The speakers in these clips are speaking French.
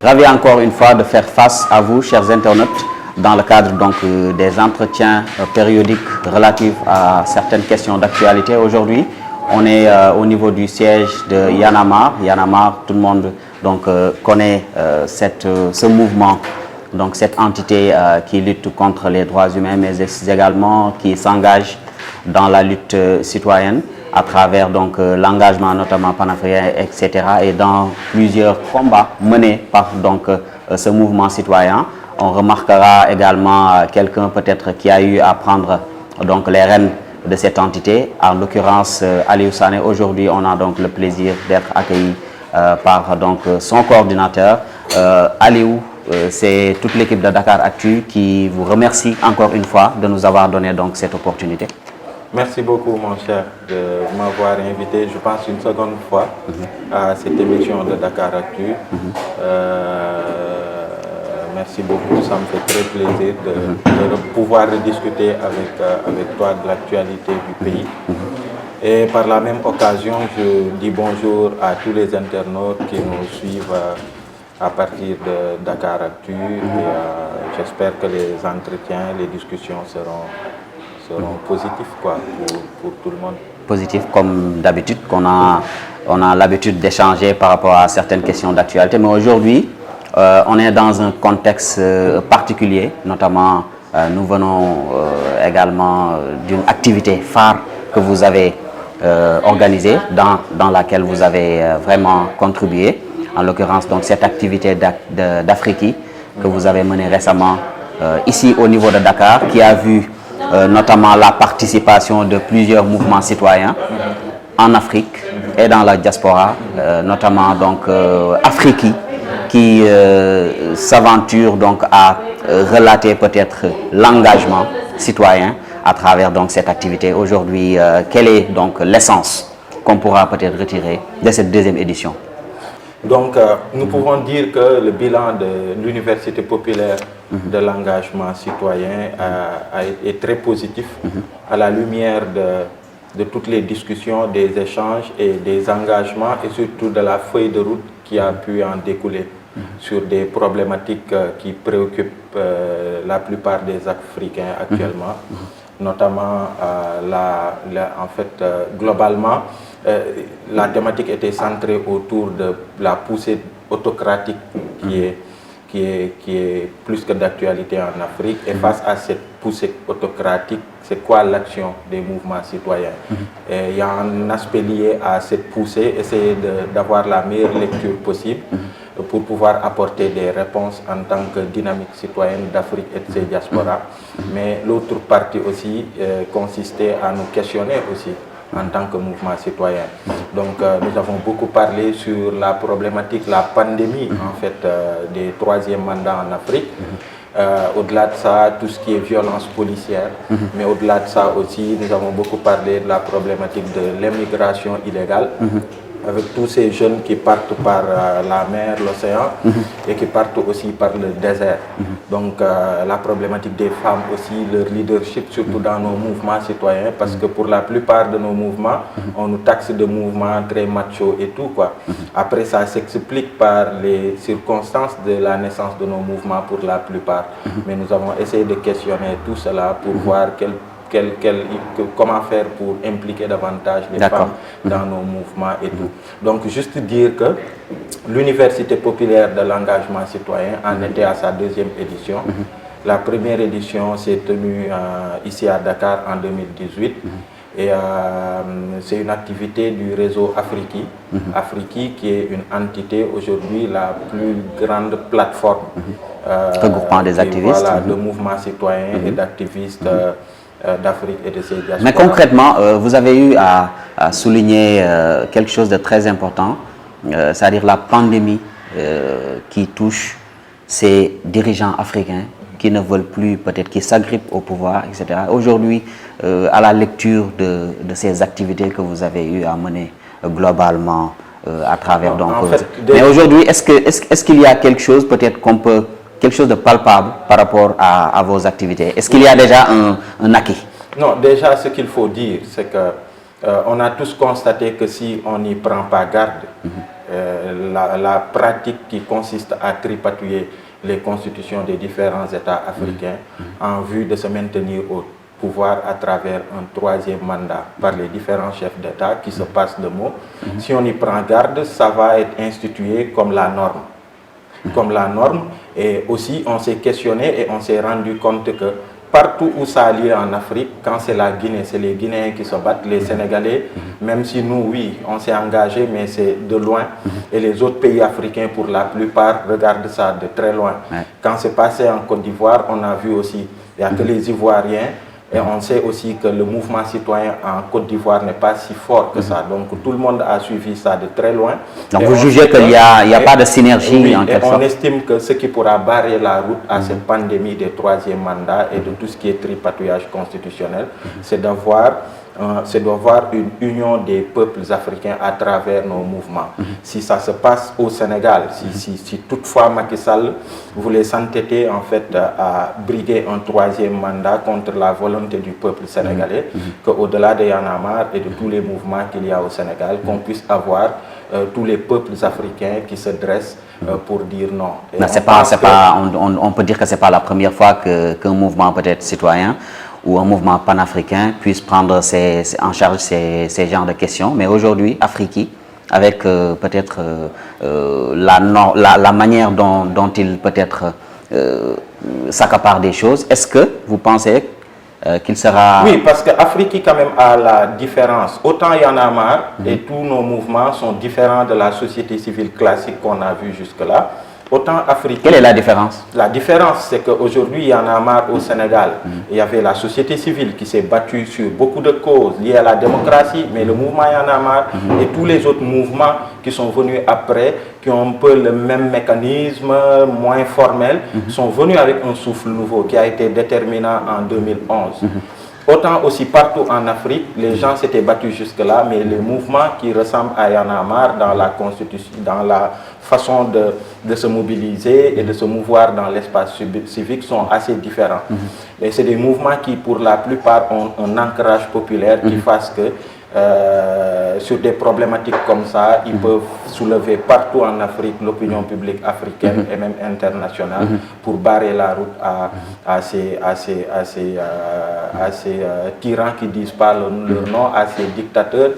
Ravi encore une fois de faire face à vous, chers internautes, dans le cadre donc des entretiens périodiques relatifs à certaines questions d'actualité. Aujourd'hui, on est au niveau du siège de Y'en a marre. Y'en a marre, tout le monde donc connaît ce mouvement, donc cette entité qui lutte contre les droits humains, mais également qui s'engage dans la lutte citoyenne à travers donc l'engagement notamment panafricain, etc. et dans plusieurs combats menés par donc ce mouvement citoyen. On remarquera également quelqu'un peut-être qui a eu à prendre donc les rênes de cette entité, en l'occurrence Aliou Sané. Aujourd'hui, on a donc le plaisir d'être accueilli par donc son coordinateur. Aliou, c'est toute l'équipe de Dakaractu qui vous remercie encore une fois de nous avoir donné donc cette opportunité. Merci beaucoup, mon cher, de m'avoir invité, je pense, une seconde fois à cette émission de Dakaractu. Merci beaucoup, ça me fait très plaisir de pouvoir discuter avec toi de l'actualité du pays. Et par la même occasion, je dis bonjour à tous les internautes qui nous suivent à partir de Dakaractu. J'espère que les entretiens, les discussions seront positifs quoi, pour tout le monde. Positif comme d'habitude, on a l'habitude d'échanger par rapport à certaines questions d'actualité, mais aujourd'hui, on est dans un contexte particulier, notamment nous venons également d'une activité phare que vous avez organisée, dans laquelle vous avez vraiment contribué, en l'occurrence donc cette activité d'Afrique que vous avez menée récemment ici au niveau de Dakar, qui a vu notamment la participation de plusieurs mouvements citoyens en Afrique et dans la diaspora, notamment donc Afrique qui s'aventure donc à relater peut-être l'engagement citoyen à travers donc cette activité. Aujourd'hui, quelle est donc l'essence qu'on pourra peut-être retirer de cette deuxième édition? Donc, nous pouvons dire que le bilan de l'Université populaire de l'engagement citoyen est très positif à la lumière de toutes les discussions, des échanges et des engagements et surtout de la feuille de route qui a pu en découler sur des problématiques qui préoccupent la plupart des Africains actuellement, notamment en fait, globalement, la thématique était centrée autour de la poussée autocratique qui est plus que d'actualité en Afrique. Et face à cette poussée autocratique, c'est quoi l'action des mouvements citoyens? Et il y a un aspect lié à cette poussée, essayer d'avoir la meilleure lecture possible pour pouvoir apporter des réponses en tant que dynamique citoyenne d'Afrique et de ses diasporas. Mais l'autre partie aussi consistait à nous questionner aussi en tant que mouvement citoyen. Donc nous avons beaucoup parlé sur la problématique, la pandémie en fait des troisièmes mandats en Afrique. Au-delà de ça, tout ce qui est violence policière, mais au-delà de ça aussi, nous avons beaucoup parlé de la problématique de l'immigration illégale, avec tous ces jeunes qui partent par la mer, l'océan, et qui partent aussi par le désert. Donc la problématique des femmes aussi, leur leadership, surtout dans nos mouvements citoyens, parce que pour la plupart de nos mouvements, on nous taxe de mouvements très macho et tout, quoi. Après, ça s'explique par les circonstances de la naissance de nos mouvements pour la plupart. Mais nous avons essayé de questionner tout cela pour voir comment faire pour impliquer davantage les femmes dans nos mouvements et tout. Donc juste dire que l'Université populaire de l'engagement citoyen en était à sa deuxième édition. La première édition s'est tenue ici à Dakar en 2018. Et c'est une activité du réseau Afrique, Afrique qui est une entité aujourd'hui la plus grande plateforme regroupant des activistes, voilà, de mouvements citoyens et d'activistes d'Afrique et de ses diasporas. Mais concrètement, vous avez eu à souligner quelque chose de très important, c'est-à-dire la pandémie qui touche ces dirigeants africains qui ne veulent plus, peut-être qui s'agrippent au pouvoir, etc. Aujourd'hui, à la lecture de ces activités que vous avez eu à mener globalement à travers... Donc, en fait, mais aujourd'hui, est-ce qu'il y a quelque chose, peut-être quelque chose de palpable par rapport à vos activités? Est-ce qu'il y a déjà un acquis? Non, déjà, ce qu'il faut dire, c'est que on a tous constaté que si on n'y prend pas garde, la pratique qui consiste à tripatouiller les constitutions des différents États africains en vue de se maintenir au pouvoir à travers un troisième mandat par les différents chefs d'État qui se passent de mots. Si on y prend garde, ça va être institué comme la norme. Et aussi on s'est questionné et on s'est rendu compte que partout où ça a lieu en Afrique, quand c'est la Guinée, c'est les Guinéens qui se battent, les Sénégalais, même si nous, oui, on s'est engagé, mais c'est de loin. Et les autres pays africains, pour la plupart, regardent ça de très loin. Quand c'est passé en Côte d'Ivoire, on a vu aussi, il n'y a que les Ivoiriens. Et on sait aussi que le mouvement citoyen en Côte d'Ivoire n'est pas si fort que ça. Donc tout le monde a suivi ça de très loin. Donc vous jugez qu'il n'y a pas de synergie oui, en quelque sorte. On estime que ce qui pourra barrer la route à cette pandémie des troisième mandats et de tout ce qui est tripatouillage constitutionnel, c'est d'avoir une union des peuples africains à travers nos mouvements. Si ça se passe au Sénégal, si toutefois Macky Sall voulait s'entêter en fait à briguer un troisième mandat contre la volonté du peuple sénégalais, qu'au-delà de Y'en a marre et de tous les mouvements qu'il y a au Sénégal, qu'on puisse avoir tous les peuples africains qui se dressent pour dire non. On peut dire que ce n'est pas la première fois qu'un mouvement peut-être citoyen ou un mouvement panafricain puisse prendre en charge ces genres de questions. Mais aujourd'hui, Afrique, avec peut-être la manière dont il peut-être s'accapare des choses, est-ce que vous pensez qu'il sera... Oui, parce qu'Afrique quand même a la différence. Autant Y'en a marre et tous nos mouvements sont différents de la société civile classique qu'on a vue jusque-là. Autant Afrique... Quelle est la différence? La différence, c'est qu'aujourd'hui, Y'en a marre au Sénégal. Il y avait la société civile qui s'est battue sur beaucoup de causes liées à la démocratie, mais le mouvement Y'en a marre et tous les autres mouvements qui sont venus après, qui ont un peu le même mécanisme, moins formel, sont venus avec un souffle nouveau qui a été déterminant en 2011. Autant aussi partout en Afrique, les gens s'étaient battus jusque-là, mais les mouvements qui ressemblent à Y'en a marre dans la constitution, dans la façon de se mobiliser et de se mouvoir dans l'espace civique sont assez différents. Et c'est des mouvements qui, pour la plupart, ont un ancrage populaire qui fasse que sur des problématiques comme ça, ils peuvent soulever partout en Afrique l'opinion publique africaine et même internationale pour barrer la route à ces tyrans qui disent pas leur nom, à ces dictateurs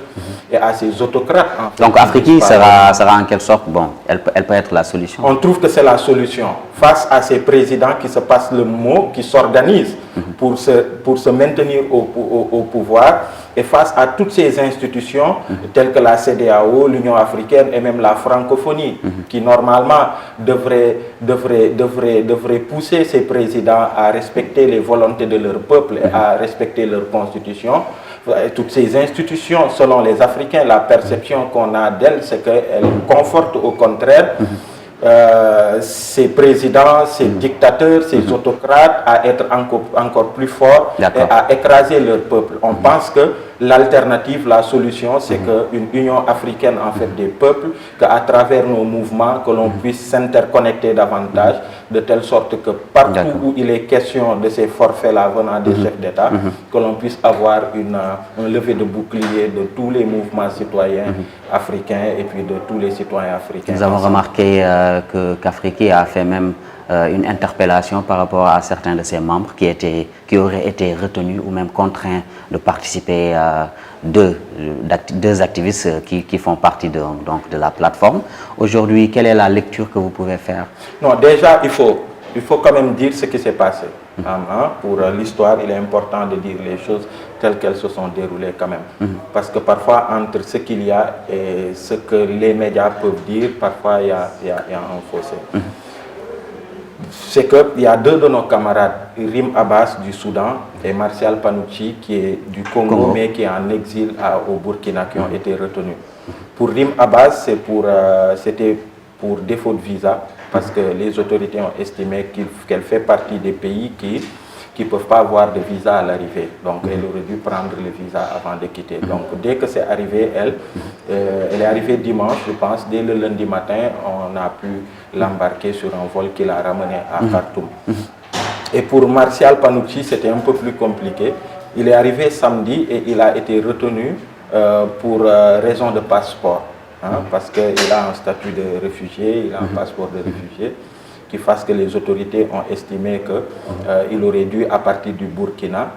et à ces autocrates. En fait, donc Afrique sera en quelque sorte, bon, elle peut être la solution. On trouve que c'est la solution. Face à ces présidents qui se passent le mot, qui s'organisent pour se maintenir au pouvoir, et face à toutes ces institutions telles que la CEDEAO, l'Union africaine et même la francophonie, qui normalement devraient pousser ces présidents à respecter les volontés de leur peuple et à respecter leur constitution. Et toutes ces institutions, selon les Africains, la perception qu'on a d'elles, c'est qu'elles confortent au contraire ces présidents, ces dictateurs, ces autocrates à être encore plus forts et à écraser leur peuple. On pense que l'alternative, la solution, c'est qu'une union africaine en fait des peuples, qu'à travers nos mouvements, que l'on puisse s'interconnecter davantage, de telle sorte que partout où il est question de ces forfaits-là venant des chefs d'État, que l'on puisse avoir un lever de bouclier de tous les mouvements citoyens africains et puis de tous les citoyens africains. Nous avons remarqué qu'Afrique a fait même une interpellation par rapport à certains de ses membres qui auraient été retenus ou même contraints de participer deux activistes qui font partie de la plateforme. Aujourd'hui, quelle est la lecture que vous pouvez faire? Non, déjà, il faut quand même dire ce qui s'est passé. Pour l'histoire, il est important de dire les choses telles qu'elles se sont déroulées quand même. Parce que parfois, entre ce qu'il y a et ce que les médias peuvent dire, parfois il y a un fossé. C'est qu'il y a deux de nos camarades, Rim Abbas du Soudan et Martial Panouchi qui est du Congo, mais qui est en exil au Burkina, qui ont été retenus. Pour Rim Abbas, c'était pour défaut de visa, parce que les autorités ont estimé qu'elle fait partie des pays qui ne peuvent pas avoir de visa à l'arrivée. Donc elle aurait dû prendre le visa avant de quitter. Donc dès que c'est arrivé, elle est arrivée dimanche, je pense. Dès le lundi matin, on a pu l'embarquer sur un vol qui l'a ramené à Khartoum. Et pour Martial Panouchi, c'était un peu plus compliqué. Il est arrivé samedi et il a été retenu pour raison de passeport. parce qu'il a un statut de réfugié, il a un passeport de réfugié, qui fasse que les autorités ont estimé qu'il aurait dû, à partir du Burkina,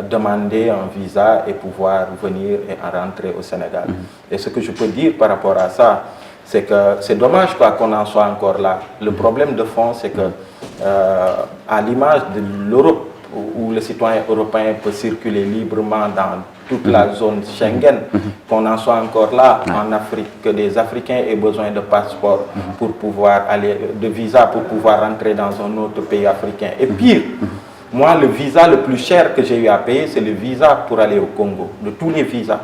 demander un visa et pouvoir venir et rentrer au Sénégal. Et ce que je peux dire par rapport à ça, c'est que c'est dommage qu'on en soit encore là. Le problème de fond, c'est que, à l'image de l'Europe, où le citoyen européen peut circuler librement dans toute la zone Schengen, qu'on en soit encore là en Afrique, que des Africains aient besoin de passeport pour pouvoir aller, de visa pour pouvoir rentrer dans un autre pays africain. Et pire, moi, le visa le plus cher que j'ai eu à payer, c'est le visa pour aller au Congo. De tous les visas,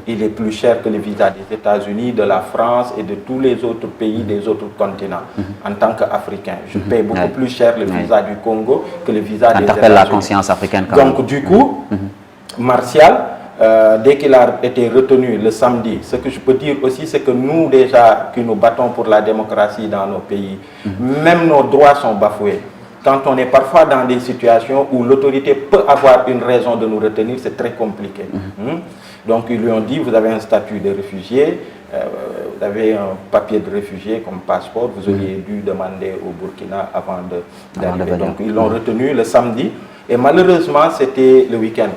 il est plus cher que le visa des États-Unis, de la France et de tous les autres pays des autres continents. En tant qu'Africain, je paye beaucoup plus cher le visa du Congo que le visa des États-Unis. La conscience africaine quand même. Donc du coup, Martial, dès qu'il a été retenu le samedi, ce que je peux dire aussi, c'est que nous déjà, qui nous battons pour la démocratie dans nos pays, même nos droits sont bafoués. Quand on est parfois dans des situations où l'autorité peut avoir une raison de nous retenir, c'est très compliqué. Donc ils lui ont dit, vous avez un statut de réfugié, vous avez un papier de réfugié comme passeport, vous auriez dû demander au Burkina avant d'arriver. Donc ils l'ont retenu le samedi et malheureusement c'était le week-end.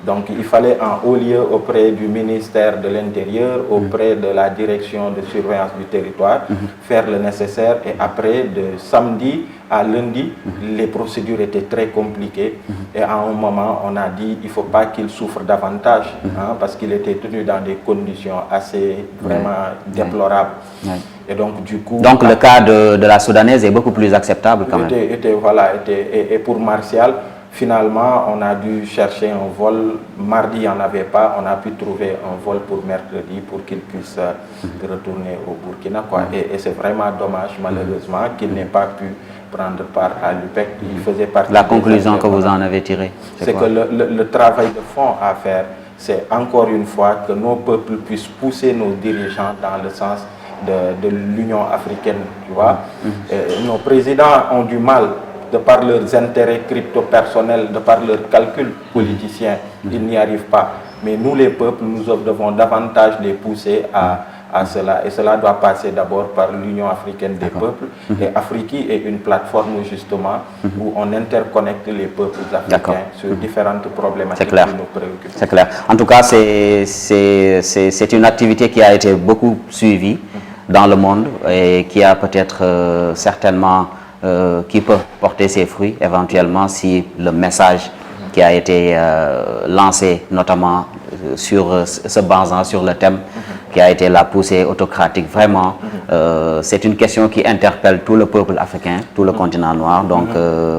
Donc il fallait en haut lieu auprès du ministère de l'Intérieur, auprès de la direction de surveillance du territoire, faire le nécessaire et après de samedi à lundi, les procédures étaient très compliquées et à un moment on a dit il ne faut pas qu'il souffre davantage parce qu'il était tenu dans des conditions assez vraiment déplorables. Et donc du coup... Donc le cas de la Soudanaise est beaucoup plus acceptable quand même. Et pour Martial, finalement, on a dû chercher un vol. Mardi, il n'y en avait pas. On a pu trouver un vol pour mercredi pour qu'il puisse retourner au Burkina. Et c'est vraiment dommage, malheureusement, qu'il n'ait pas pu prendre part à l'UPEC. Il faisait partie la conclusion que vous en avez tirée, c'est que le travail de fond à faire, c'est encore une fois que nos peuples puissent pousser nos dirigeants dans le sens de l'Union africaine. Tu vois. Nos présidents ont du mal, de par leurs intérêts crypto-personnels, de par leurs calculs politiciens, ils n'y arrivent pas. Mais nous, les peuples, nous devons davantage les pousser à cela. Et cela doit passer d'abord par l'Union africaine des peuples. Et Afriki est une plateforme, justement, où on interconnecte les peuples africains sur différentes problématiques qui nous préoccupent. C'est clair. En tout cas, c'est une activité qui a été beaucoup suivie dans le monde et qui a peut-être certainement... qui peut porter ses fruits éventuellement si le message qui a été lancé notamment se basant sur le thème qui a été la poussée autocratique, vraiment c'est une question qui interpelle tout le peuple africain, tout le continent noir. Donc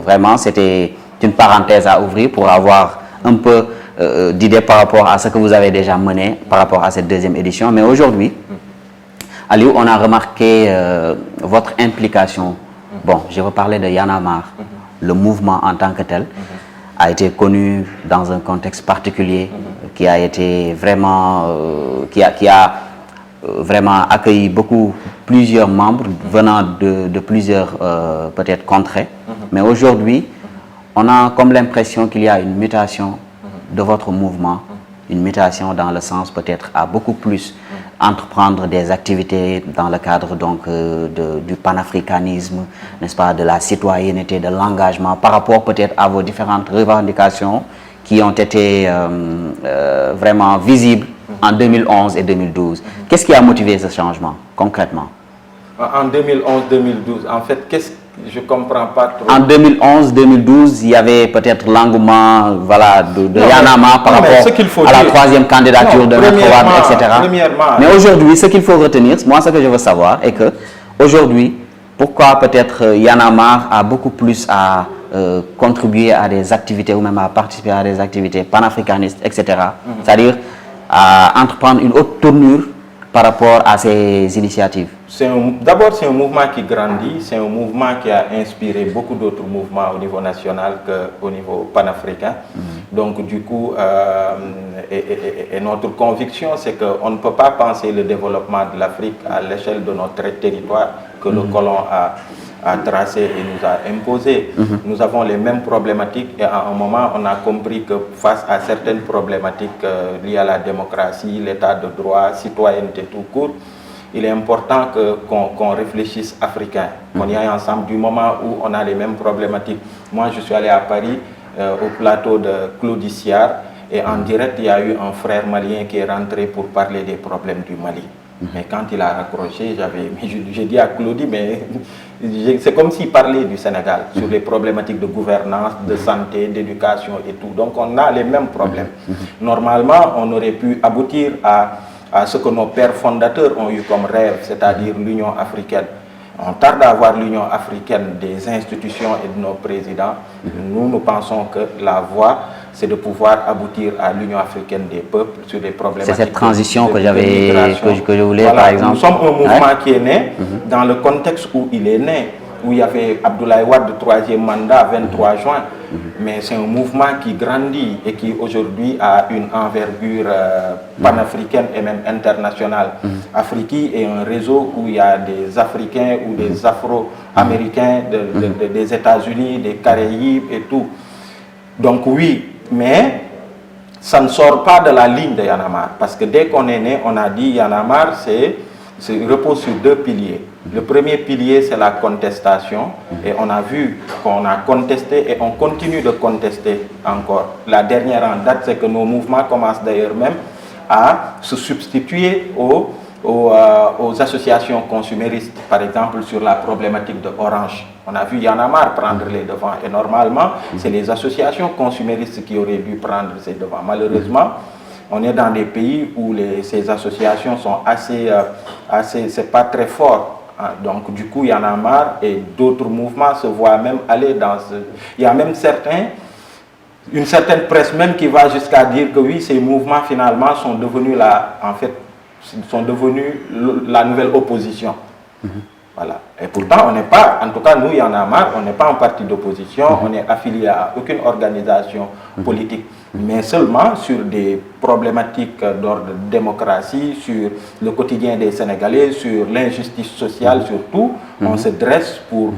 vraiment c'était une parenthèse à ouvrir pour avoir un peu d'idées par rapport à ce que vous avez déjà mené par rapport à cette deuxième édition. Mais aujourd'hui, Aliou, on a remarqué votre implication. Bon, je veux parler de Y en a marre. Le mouvement en tant que tel a été connu dans un contexte particulier qui a été vraiment, qui a vraiment accueilli plusieurs membres venant de plusieurs peut-être contrées. Mais aujourd'hui, on a comme l'impression qu'il y a une mutation de votre mouvement, une mutation dans le sens peut-être à beaucoup plus entreprendre des activités dans le cadre donc du panafricanisme, n'est-ce pas, de la citoyenneté, de l'engagement par rapport peut-être à vos différentes revendications qui ont été vraiment visibles en 2011 et 2012. Qu'est-ce qui a motivé ce changement concrètement? En 2011-2012, en fait, je ne comprends pas trop. En 2011-2012, il y avait peut-être l'engouement voilà, de Y en a marre par rapport à la troisième candidature de Maître Wade, etc. Mais aujourd'hui, ce qu'il faut retenir, moi ce que je veux savoir est que aujourd'hui, pourquoi peut-être Y en a marre a beaucoup plus à contribuer à des activités ou même à participer à des activités panafricanistes, etc. C'est-à-dire à entreprendre une autre tournure par rapport à ces initiatives? D'abord, c'est un mouvement qui grandit, c'est un mouvement qui a inspiré beaucoup d'autres mouvements au niveau national qu'au niveau panafricain. Donc, du coup, et notre conviction, c'est qu'on ne peut pas penser le développement de l'Afrique à l'échelle de notre territoire que le colon a tracé et nous a imposé. Nous avons les mêmes problématiques et à un moment, on a compris que face à certaines problématiques liées à la démocratie, l'état de droit, citoyenneté tout court, il est important qu'on réfléchisse africain, qu'on y aille ensemble du moment où on a les mêmes problématiques. Moi, je suis allé à Paris, au plateau de Claude Siard, et en direct, il y a eu un frère malien qui est rentré pour parler des problèmes du Mali. Mais quand il a raccroché, j'ai dit à Claudie, mais c'est comme s'il parlait du Sénégal, sur les problématiques de gouvernance, de santé, d'éducation et tout. Donc on a les mêmes problèmes. Normalement, on aurait pu aboutir à ce que nos pères fondateurs ont eu comme rêve, c'est-à-dire l'Union africaine. On tarde à avoir l'Union africaine des institutions et de nos présidents. Nous pensons que la voie, c'est de pouvoir aboutir à l'Union africaine des peuples sur des problématiques. C'est cette transition que je voulais, voilà, par exemple. Nous sommes un mouvement qui est né dans le contexte où il est né, où il y avait Abdoulaye Wade, le 3e mandat, 23 juin. Mais c'est un mouvement qui grandit et qui aujourd'hui a une envergure panafricaine et même internationale. Afriki est un réseau où il y a des Africains ou des Afro-Américains des États-Unis, des Caraïbes et tout. Donc oui, mais ça ne sort pas de la ligne de Y'en a marre. Parce que dès qu'on est né, on a dit Y'en a marre, repose sur 2 piliers. Le premier pilier, c'est la contestation. Et on a vu qu'on a contesté et on continue de contester encore. La dernière en date, c'est que nos mouvements commencent d'ailleurs même à se substituer aux associations consuméristes. Par exemple, sur la problématique de Orange. On a vu Y'en a marre prendre les devants. Et normalement, c'est les associations consuméristes qui auraient dû prendre ces devants. Malheureusement, on est dans des pays où ces associations sont c'est pas très fort. Donc du coup, Y'en a marre et d'autres mouvements se voient même aller dans ce... Il y a même une certaine presse même qui va jusqu'à dire que oui, ces mouvements finalement sont devenus la nouvelle opposition. Voilà. Et pourtant, on n'est pas, en tout cas nous, Y'en a marre, on n'est pas un parti d'opposition, on n'est affilié à aucune organisation politique, mais seulement sur des problématiques d'ordre de démocratie, sur le quotidien des Sénégalais, sur l'injustice sociale surtout, on se dresse pour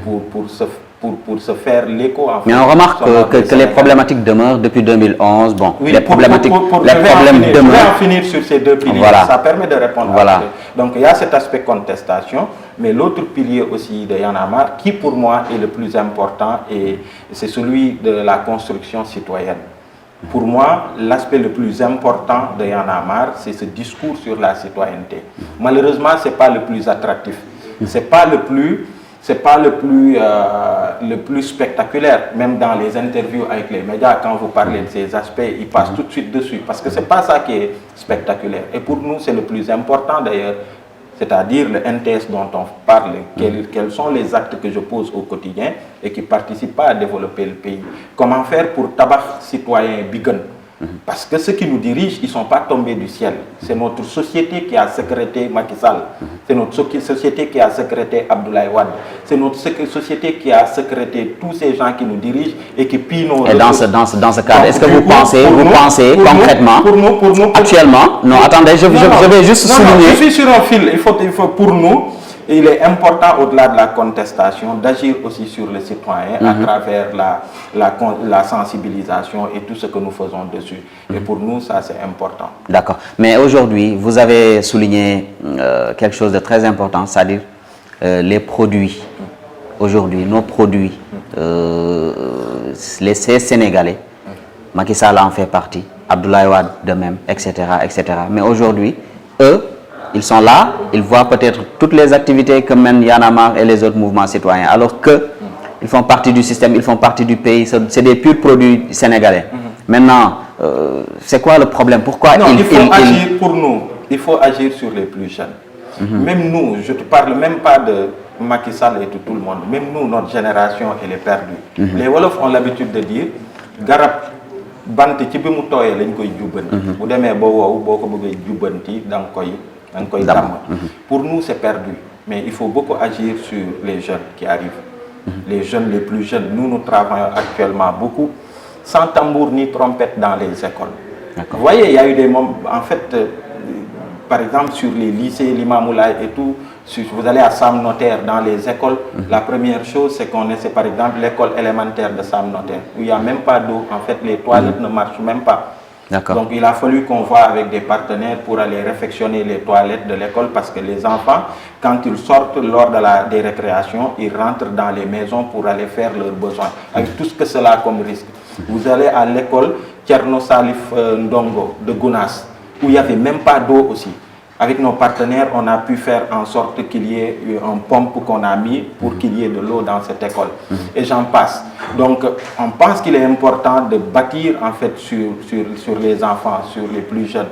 se faire l'écho. Mais on remarque que les problématiques demeurent depuis 2011. Bon, oui, les problèmes demeurent. Je vais en finir sur ces 2 piliers. Voilà. Ça permet de répondre voilà. à ça. Donc il y a cet aspect contestation, mais l'autre pilier aussi de Y'en a marre, qui pour moi est le plus important, et c'est celui de la construction citoyenne. Pour moi, l'aspect le plus important de Y'en a marre, c'est ce discours sur la citoyenneté. Malheureusement, ce n'est pas le plus attractif. C'est pas le plus spectaculaire. Même dans les interviews avec les médias, quand vous parlez de ces aspects, ils passent tout de suite dessus. Parce que ce n'est pas ça qui est spectaculaire. Et pour nous, c'est le plus important d'ailleurs. C'est-à-dire le NTS dont on parle, quels sont les actes que je pose au quotidien et qui ne participent pas à développer le pays. Comment faire pour tabac citoyen bigon? Parce que ceux qui nous dirigent, ils ne sont pas tombés du ciel. C'est notre société qui a sécrété Macky Sall. C'est notre société qui a sécrété Abdoulaye Wade. C'est notre société qui a sécrété tous ces gens qui nous dirigent et qui pillent nos ressources. Et dans ce cadre, est-ce que vous pensez concrètement, actuellement, non, attendez, je vais juste souligner. Je suis sur un fil. Il faut pour nous, il est important, au-delà de la contestation, d'agir aussi sur les citoyens à travers la sensibilisation et tout ce que nous faisons dessus. Et pour nous, ça, c'est important. D'accord. Mais aujourd'hui, vous avez souligné quelque chose de très important, c'est-à-dire les produits. Aujourd'hui, nos produits, les Sénégalais, Macky Sall en fait partie, Abdoulaye Wade de même, etc., etc. Mais aujourd'hui, eux, ils sont là, ils voient peut-être toutes les activités que mènent Y'en a marre et les autres mouvements citoyens, alors qu'ils font partie du système, ils font partie du pays, c'est des purs produits sénégalais. Maintenant, c'est quoi le problème? Pourquoi agir pour nous, il faut agir sur les plus jeunes. Même nous, je ne te parle même pas de Macky Sall et de tout le monde, même nous, notre génération, elle est perdue. Les Wolofs ont l'habitude de dire, garab bant ci bi mu tooyee lañ koy jubbanti bu demee ba wow boo ko bëggee jubbanti da nga koy damm. Pour nous, c'est perdu. Mais il faut beaucoup agir sur les jeunes qui arrivent. Les jeunes les plus jeunes. Nous travaillons actuellement beaucoup, sans tambour ni trompette dans les écoles. Vous voyez, il y a eu des moments, en fait, par exemple, sur les lycées, l'Imamoulaye et tout, Si vous allez à Sam Notaire dans les écoles, la première chose, c'est qu'on essaie, par exemple, l'école élémentaire de Sam Notaire, où il n'y a même pas d'eau. En fait, les toilettes ne marchent même pas. Donc, il a fallu qu'on voit avec des partenaires pour aller réfectionner les toilettes de l'école parce que les enfants, quand ils sortent lors de des récréations, ils rentrent dans les maisons pour aller faire leurs besoins, avec tout ce que cela a comme risque. Vous allez à l'école Thierno Salif Ndongo de Gounas, où il n'y avait même pas d'eau aussi. Avec nos partenaires, on a pu faire en sorte qu'il y ait une pompe qu'on a mis pour qu'il y ait de l'eau dans cette école. Et j'en passe. Donc, on pense qu'il est important de bâtir en fait sur les enfants, sur les plus jeunes,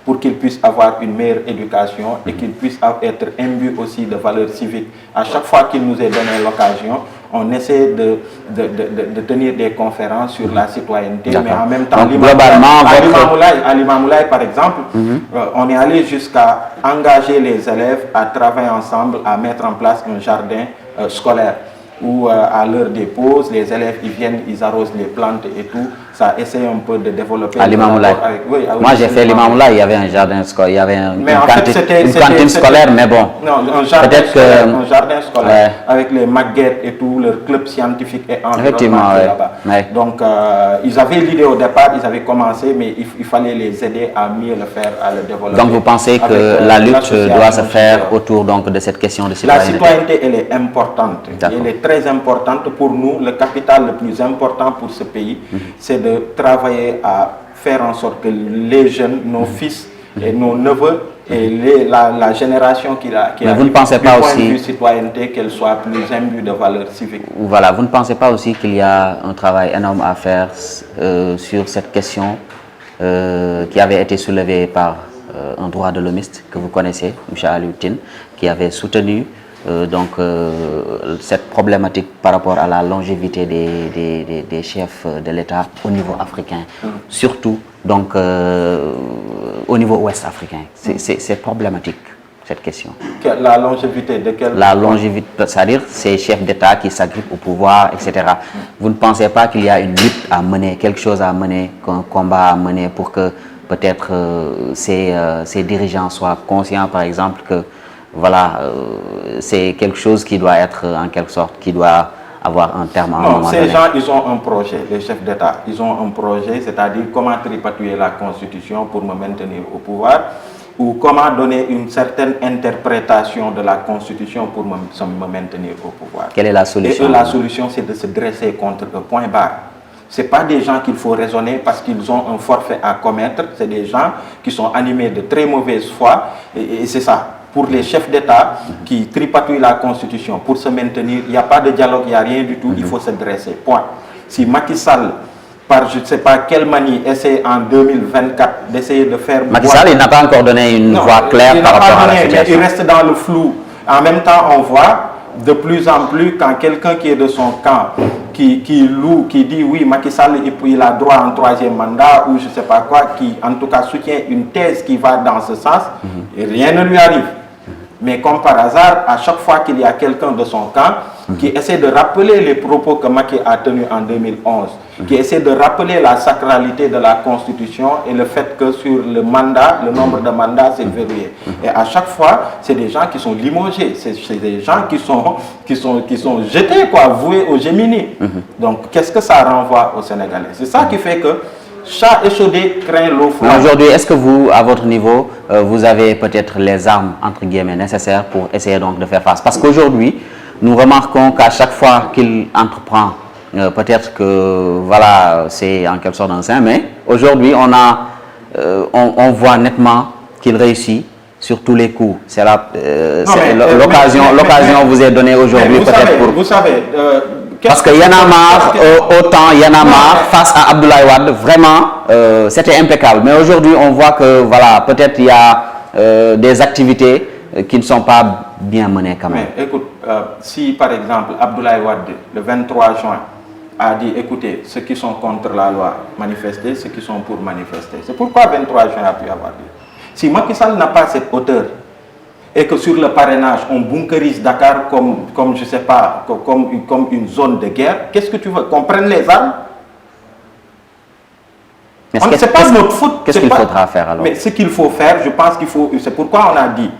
pour qu'ils puissent avoir une meilleure éducation et qu'ils puissent être imbus aussi de valeurs civiques. À chaque fois qu'il nous est donné l'occasion, on essaie de tenir des conférences sur la citoyenneté, mais en même temps, à l'Imamoulaye, par exemple, on est allé jusqu'à engager les élèves à travailler ensemble, à mettre en place un jardin scolaire, où à l'heure des pauses, les élèves ils viennent, ils arrosent les plantes et tout. Ça essaie un peu de développer. À l'Imamoulaye. Moi j'ai fait l'Imamoulaye, il y avait un jardin scolaire, il y avait une cantine scolaire, mais bon. Non, un jardin scolaire avec les maguettes et tout, leur club scientifique et environnemental là-bas. Donc ils avaient l'idée au départ, ils avaient commencé, mais il fallait les aider à mieux le faire, à le développer. Donc vous pensez que la lutte doit se faire autour donc, de cette question de citoyenneté? La citoyenneté, elle est importante. Elle est très importante pour nous. Le capital le plus important pour ce pays, c'est de travailler à faire en sorte que les jeunes, nos fils et nos neveux et la génération qui a vous ne pensez pas aussi de citoyenneté, qu'elle soit plus imbue de valeurs civiques. Voilà, vous ne pensez pas aussi qu'il y a un travail énorme à faire sur cette question qui avait été soulevée par un droit de l'homiste que vous connaissez, M. Aliou Tine, qui avait soutenu cette problématique par rapport à la longévité des chefs de l'État au niveau africain, surtout donc au niveau ouest africain. C'est problématique cette question. La longévité de quel? La longévité, c'est-à-dire ces chefs d'État qui s'agrippent au pouvoir, etc. Vous ne pensez pas qu'il y a une lutte à mener, quelque chose à mener, un combat à mener pour que peut-être ces dirigeants soient conscients, par exemple, que voilà, c'est quelque chose qui doit être en quelque sorte, qui doit avoir un terme à un moment donné. Ces gens, ils ont un projet, les chefs d'État, ils ont un projet, c'est-à-dire comment tripatouiller la Constitution pour me maintenir au pouvoir, ou comment donner une certaine interprétation de la Constitution pour me maintenir au pouvoir. Quelle est la solution? Et eux, la solution, c'est de se dresser contre eux, point barre. Ce n'est pas des gens qu'il faut raisonner parce qu'ils ont un forfait à commettre, c'est des gens qui sont animés de très mauvaise foi, et c'est ça. Pour les chefs d'État qui tripatouillent la Constitution, pour se maintenir, il n'y a pas de dialogue, il n'y a rien du tout, il faut se dresser, point. Si Macky Sall, par je ne sais pas quelle manie, essaie en 2024 d'essayer de faire... Macky Sall, il n'a pas encore donné une voix claire par rapport à la situation. Il reste dans le flou. En même temps, on voit de plus en plus quand quelqu'un qui est de son camp, qui loue, qui dit oui, Macky Sall il a droit à un troisième mandat ou je ne sais pas quoi, qui en tout cas soutient une thèse qui va dans ce sens, et rien ne lui arrive. Mais comme par hasard, à chaque fois qu'il y a quelqu'un de son camp qui essaie de rappeler les propos que Macky a tenus en 2011, qui essaie de rappeler la sacralité de la Constitution et le fait que sur le mandat, le nombre de mandats, c'est verrouillé. Et à chaque fois, c'est des gens qui sont limogés, c'est des gens qui sont jetés, quoi, voués au gémini. Donc, qu'est-ce que ça renvoie aux Sénégalais? C'est ça qui fait que chat échaudé craint l'eau froide. Aujourd'hui, est-ce que vous, à votre niveau, vous avez peut-être les armes, entre guillemets, nécessaires pour essayer donc de faire face? Parce qu'aujourd'hui, nous remarquons qu'à chaque fois qu'il entreprend, peut-être que, voilà, c'est en quelque sorte un saint, mais aujourd'hui, on voit nettement qu'il réussit sur tous les coups. C'est l'occasion vous est donnée aujourd'hui peut-être pour... Vous savez... Parce que Y'en a marre, autant Y'en a marre, face à Abdoulaye Wade, vraiment, c'était impeccable. Mais aujourd'hui, on voit que, voilà, peut-être il y a des activités qui ne sont pas bien menées quand même. Mais écoute, si par exemple Abdoulaye Wade, le 23 juin, a dit, écoutez, ceux qui sont contre la loi, manifester, ceux qui sont pour manifester. C'est pourquoi 23 juin a pu avoir lieu. Si Macky Sall n'a pas cette hauteur, et que sur le parrainage, on bunkerise Dakar comme je sais pas, comme une zone de guerre, qu'est-ce que tu veux? Qu'on prenne les armes? C'est pas notre faute. Qu'est-ce qu'il faudra faire alors? Mais ce qu'il faut faire, je pense qu'il faut... C'est pourquoi on a dit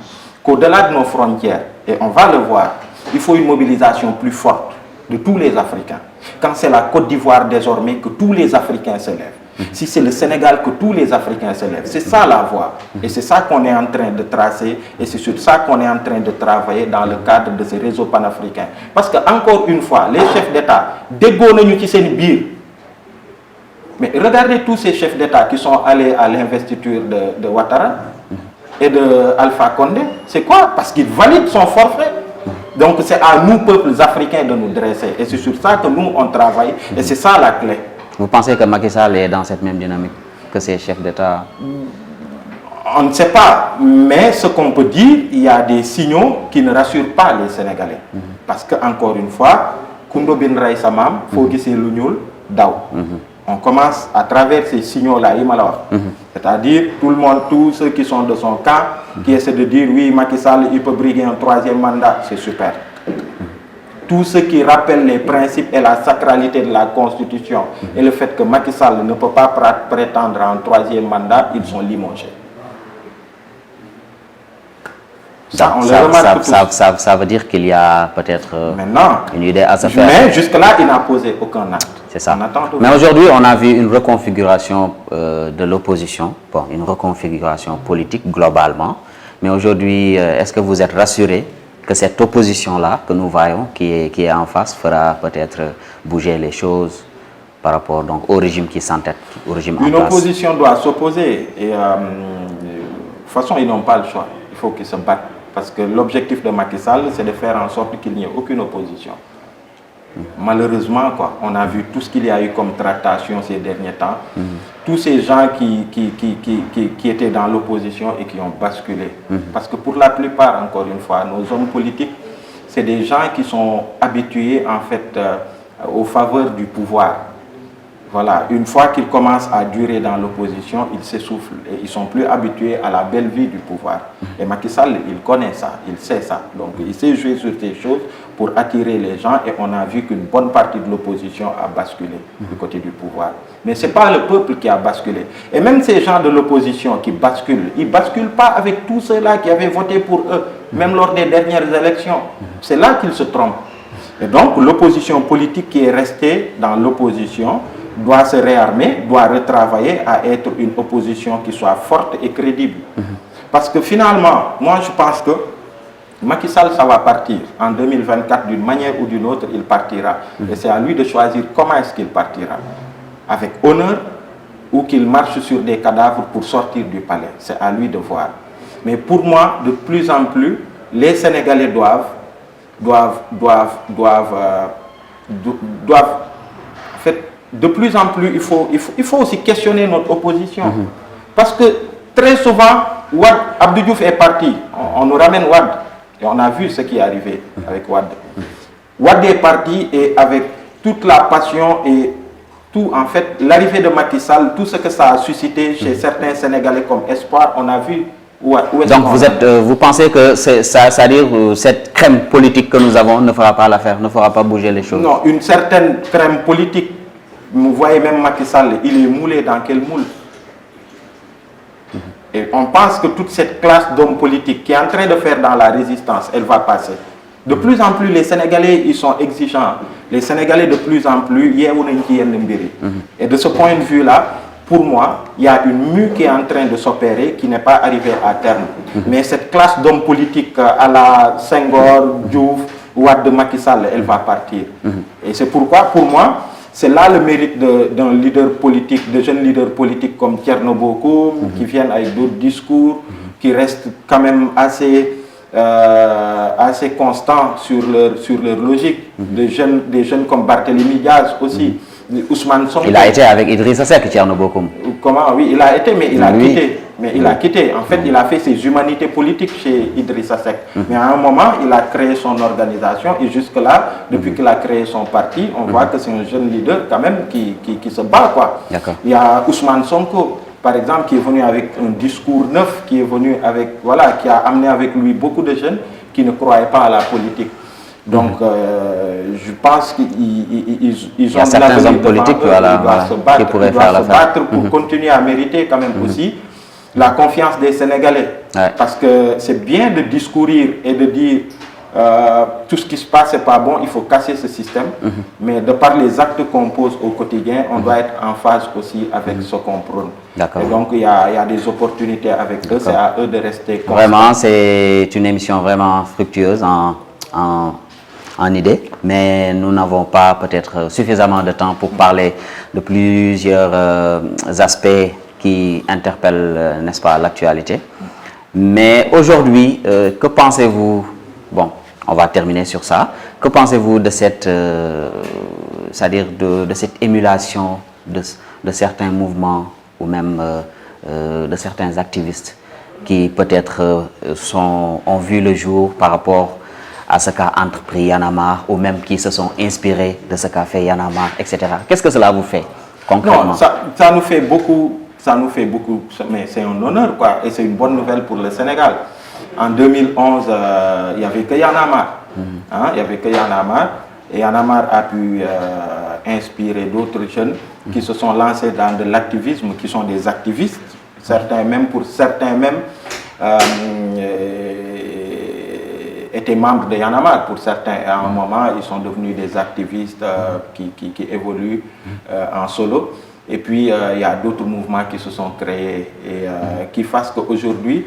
qu'au-delà de nos frontières, Et on va le voir. Il faut une mobilisation plus forte de tous les Africains. Quand c'est la Côte d'Ivoire désormais que tous les Africains se lèvent. Si c'est le Sénégal que tous les Africains se lèvent. C'est ça la voie. Et c'est ça qu'on est en train de tracer. Et c'est sur ça qu'on est en train de travailler dans le cadre de ce réseau panafricain. Parce que, encore une fois, les chefs d'État, mais regardez tous ces chefs d'État qui sont allés à l'investiture de Ouattara et de Alpha Condé. C'est quoi? Parce qu'ils valident son forfait. Donc c'est à nous, peuples africains, de nous dresser. Et c'est sur ça que nous, on travaille. Et c'est ça la clé. Vous pensez que Macky Sall est dans cette même dynamique que ces chefs d'État? On ne sait pas. Mais ce qu'on peut dire, il y a des signaux qui ne rassurent pas les Sénégalais. Parce que, encore une fois, Koundo Bin Ray Samam, Fogissé Lounioul, Dao. On commence à travers ces signaux-là, c'est-à-dire tout le monde, tous ceux qui sont de son camp, qui essaient de dire oui, Macky Sall, il peut briguer un 3e mandat, c'est super. Tous ceux qui rappellent les principes et la sacralité de la Constitution et le fait que Macky Sall ne peut pas prétendre à un 3e mandat, ils sont limogés. Ça, on le remarque ça veut dire qu'il y a peut-être une idée à se faire. Mais jusque-là, il n'a posé aucun acte. C'est ça. Mais aujourd'hui, on a vu une reconfiguration de l'opposition, bon, une reconfiguration politique globalement. Mais aujourd'hui, est-ce que vous êtes rassuré que cette opposition-là que nous voyons, qui est en face, fera peut-être bouger les choses par rapport donc, au régime qui s'entête, au régime en place? Une opposition doit s'opposer. Et de toute façon, ils n'ont pas le choix. Il faut qu'ils se battent. Parce que l'objectif de Macky Sall, c'est de faire en sorte qu'il n'y ait aucune opposition. Malheureusement, quoi, on a vu tout ce qu'il y a eu comme tractation ces derniers temps. Tous ces gens qui étaient dans l'opposition et qui ont basculé. Parce que pour la plupart, encore une fois, nos hommes politiques, c'est des gens qui sont habitués en fait aux faveurs du pouvoir. Voilà, une fois qu'ils commencent à durer dans l'opposition, ils s'essoufflent et ils ne sont plus habitués à la belle vie du pouvoir. Et Macky Sall, il connaît ça, il sait ça. Donc il sait jouer sur ces choses pour attirer les gens et on a vu qu'une bonne partie de l'opposition a basculé du côté du pouvoir. Mais ce n'est pas le peuple qui a basculé. Et même ces gens de l'opposition qui basculent, ils ne basculent pas avec tous ceux-là qui avaient voté pour eux, même lors des dernières élections. C'est là qu'ils se trompent. Et donc l'opposition politique qui est restée dans l'opposition doit se réarmer, doit retravailler à être une opposition qui soit forte et crédible. Parce que finalement, moi je pense que Macky Sall, ça va partir. En 2024, d'une manière ou d'une autre, il partira. Et c'est à lui de choisir comment est-ce qu'il partira. Avec honneur ou qu'il marche sur des cadavres pour sortir du palais. C'est à lui de voir. Mais pour moi, de plus en plus, les Sénégalais doivent en fait, de plus en plus, il faut aussi questionner notre opposition. Parce que très souvent, Abdou Diouf est parti. On nous ramène Wade. Et on a vu ce qui est arrivé avec Wade. Wade est parti et avec toute la passion et tout, en fait, l'arrivée de Macky Sall, tout ce que ça a suscité chez certains Sénégalais comme espoir, on a vu où est-ce donc vous pensez que c'est-à-dire cette crème politique que nous avons ne fera pas l'affaire, ne fera pas bouger les choses? Non, une certaine crème politique. Vous voyez même Macky Sall, il est moulé dans quel moule? Et on pense que toute cette classe d'hommes politiques qui est en train de faire dans la résistance, elle va passer. De plus en plus, les Sénégalais, ils sont exigeants. Les Sénégalais, de plus en plus, et de ce point de vue-là, pour moi, il y a une mue qui est en train de s'opérer, qui n'est pas arrivée à terme. Mais cette classe d'hommes politiques à la Senghor, Diouf, Wade de Macky Sall, elle va partir. Et c'est pourquoi, pour moi, c'est là le mérite d'un leader politique, de jeunes leaders politiques comme Thierno Bocoum, qui viennent avec d'autres discours, qui restent quand même assez constants sur leur logique. Des jeunes comme Barthélémy Diaz aussi, Ousmane Sonko. Il a été avec Idrissa Seck, Thierno Bocoum. Comment? Oui, il a été, mais il a quitté. Mais il a quitté. En fait, il a fait ses humanités politiques chez Idrissa Seck. Mais à un moment, il a créé son organisation et jusque-là, depuis qu'il a créé son parti, on voit que c'est un jeune leader quand même qui se bat, quoi. Il y a Ousmane Sonko, par exemple, qui est venu avec un discours neuf, qui est venu avec, voilà, qui a amené avec lui beaucoup de jeunes qui ne croyaient pas à la politique. Donc, je pense qu'ils ont certains hommes politiques qui pourraient faire l'affaire. se battre pour continuer à mériter quand même aussi la confiance des Sénégalais. Parce que c'est bien de discourir et de dire tout ce qui se passe n'est pas bon, il faut casser ce système. Mais de par les actes qu'on pose au quotidien, on doit être en phase aussi avec ce qu'on prône. Et donc, il y a des opportunités avec eux, c'est à eux de rester constants. Vraiment, c'est une émission vraiment fructueuse en idée, mais nous n'avons pas peut-être suffisamment de temps pour parler de plusieurs aspects qui interpellent, n'est-ce pas, l'actualité. Mais aujourd'hui, que pensez-vous? Bon, on va terminer sur ça. Que pensez-vous de cette, c'est-à-dire de cette émulation de certains mouvements ou même de certains activistes qui peut-être ont vu le jour par rapport à ce qu'a entrepris Y en a marre ou même qui se sont inspirés de ce qu'a fait Y en a marre, etc. Qu'est-ce que cela vous fait concrètement? Non, ça nous fait beaucoup, mais c'est un honneur, quoi, et c'est une bonne nouvelle pour le Sénégal. En 2011, il n'y avait que Y en a marre. Il n'y avait que Y en a marre. Et Y en a marre a pu inspirer d'autres jeunes qui se sont lancés dans de l'activisme, qui sont des activistes. Pour certains même, étaient membres de Y en a marre. Pour certains, à un moment, ils sont devenus des activistes qui évoluent en solo. Et puis, il y a d'autres mouvements qui se sont créés et qui fassent qu'aujourd'hui,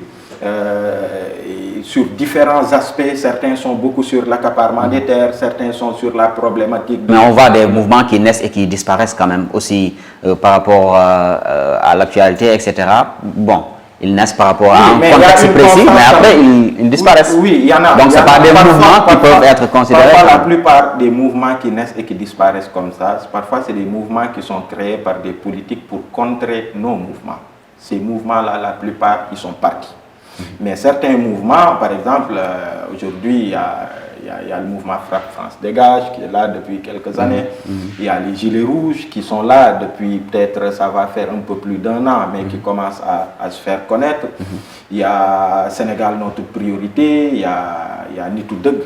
sur différents aspects, certains sont beaucoup sur l'accaparement des terres, certains sont sur la problématique. Mais on voit des mouvements qui naissent et qui disparaissent quand même aussi par rapport à l'actualité, etc. Bon, ils naissent par rapport à un contexte précis, mais après ils disparaissent. Oui, il y en a. Donc ce n'est pas des mouvements qui peuvent être considérés. Parfois, la plupart des mouvements qui naissent et qui disparaissent comme ça, parfois c'est des mouvements qui sont créés par des politiques pour contrer nos mouvements. Ces mouvements-là, la plupart, ils sont partis. Mais certains mouvements, par exemple, aujourd'hui, il y a le mouvement Frappe France Dégage qui est là depuis quelques années. Il y a les Gilets Rouges qui sont là depuis peut-être, ça va faire un peu plus d'1 an, mais qui commencent à se faire connaître. Il y a Sénégal Notre Priorité, il y a Nitu Deug.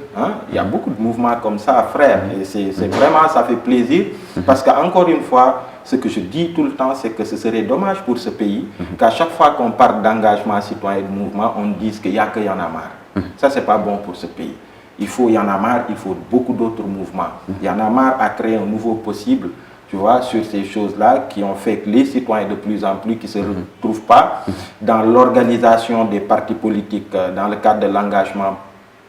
Il y a beaucoup de mouvements comme ça, frère. Et c'est vraiment, ça fait plaisir. Parce qu'encore une fois, ce que je dis tout le temps, c'est que ce serait dommage pour ce pays qu'à chaque fois qu'on parle d'engagement citoyen et de mouvement, on dise qu'il n'y a que Y en a marre. Ça, c'est pas bon pour ce pays. Il faut Y en a marre, il faut beaucoup d'autres mouvements. Y en a marre à créer un nouveau possible, tu vois, sur ces choses-là qui ont fait que les citoyens de plus en plus qui ne se retrouvent pas dans l'organisation des partis politiques, dans le cadre de l'engagement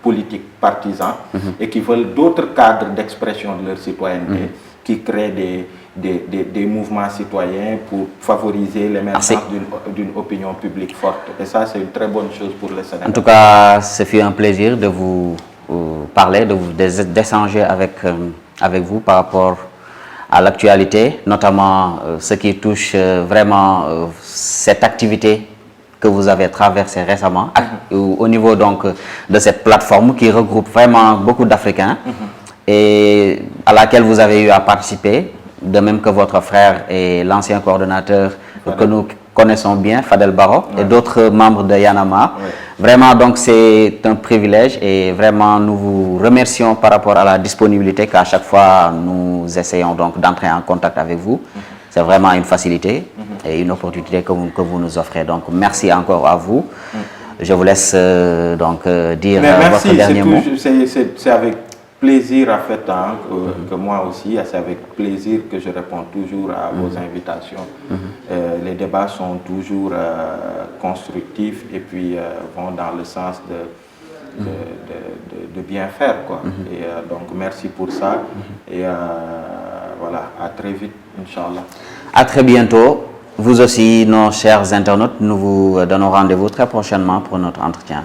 politique partisan, et qui veulent d'autres cadres d'expression de leur citoyenneté, qui créent des mouvements citoyens pour favoriser l'émergence d'une opinion publique forte. Et ça, c'est une très bonne chose pour le Sénégal. En tout cas, ce fut un plaisir de vous parler, d'échanger avec vous par rapport à l'actualité, notamment ce qui touche vraiment cette activité que vous avez traversée récemment, au niveau donc de cette plateforme qui regroupe vraiment beaucoup d'Africains et à laquelle vous avez eu à participer, de même que votre frère et l'ancien coordonnateur que nous connaissons bien, Fadel Barro, et d'autres membres de Y en a marre. Vraiment, donc, c'est un privilège et vraiment, nous vous remercions par rapport à la disponibilité qu'à chaque fois, nous essayons donc d'entrer en contact avec vous. C'est vraiment une facilité et une opportunité que vous nous offrez. Donc, merci encore à vous. Je vous laisse donc dire votre dernier mot. C'est avec plaisir en fait que moi aussi, c'est avec plaisir que je réponds toujours à vos invitations. Les débats sont toujours constructifs et puis vont dans le sens de bien faire, quoi. Et donc merci pour ça et voilà, à très vite, Inch'Allah. À très bientôt. Vous aussi, nos chers internautes, nous vous donnons rendez-vous très prochainement pour notre entretien.